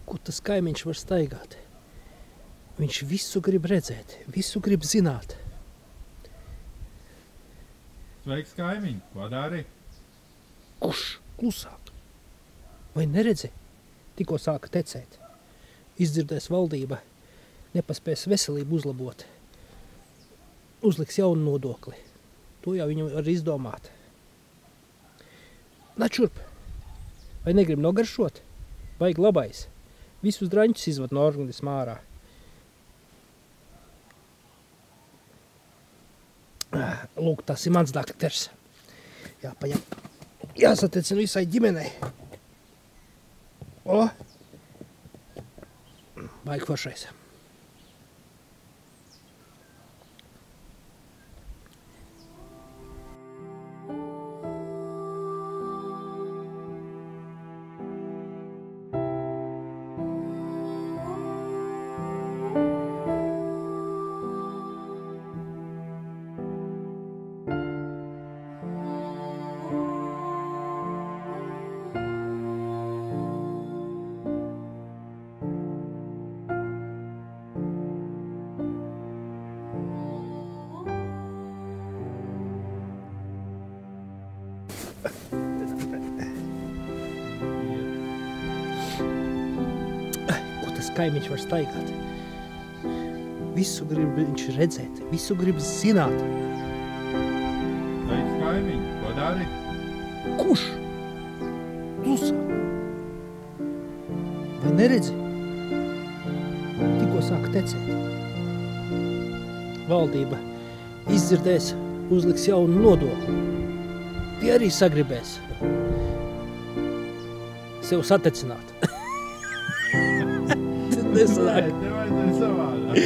Ko tas kaimiņš var staigāt? Viņš visu grib redzēt, visu grib zināt. Sveiks, kaimiņ, ko dari? Kurš? Klusāk. Vai neredzi? Tikko sāka tecēt. Izdzirdēs valdība, nepaspēs veselību uzlabot. Uzliks jaunu nodokli. To jau viņu var izdomāt. Načurp. Vai negrib nogaršot? Vajag labais. Visus draņķus izvad no organisma ārā. Lūk, tas ir mans dakters. Jāpaņem. Jāsatecina visai ģimenei. O! Baigi foršais. Ko tas kaimiņš var staigāt? Visu grib viņš redzēt, visu grib zināt. Sveiks, kaimiņ, ko dari? Kurš? Klusāk. Vai neredzi? Tikko sāka tecēt. Valdība izdzirdēs, uzliks jaunu nodokli. Tie arī sagribēs sev satecināt. Nevajadzēja savādāk.